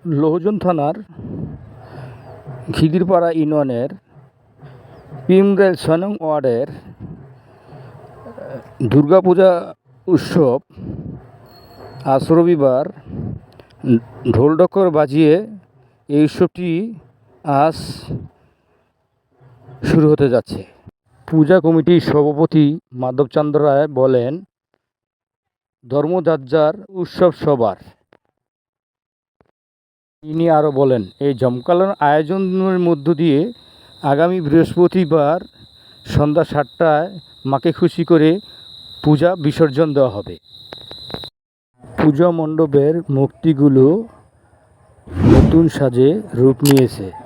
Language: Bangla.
লৌহজন থানার খিদিরপাড়া ইউনিয়নের পিমগেল ৬ নং ওয়ার্ডের দুর্গাপূজা উৎসব আজ রবিবার ঢোল-ঢক্কর বাজিয়ে এই উৎসবটি আজ শুরু হতে যাচ্ছে। পূজা কমিটির সভাপতি মাধবচাঁদ রায় বলেন, ধর্ম যার যার, উৎসব সবার। তিনি আরও বলেন, এই জমকালো আয়োজনের মধ্য দিয়ে আগামী বৃহস্পতিবার সন্ধ্যা ৭টায় মাকে খুশি করে পূজা বিসর্জন দেওয়া হবে। পূজা মণ্ডপের মূর্তিগুলো নতুন সাজে রূপ নিয়েছে।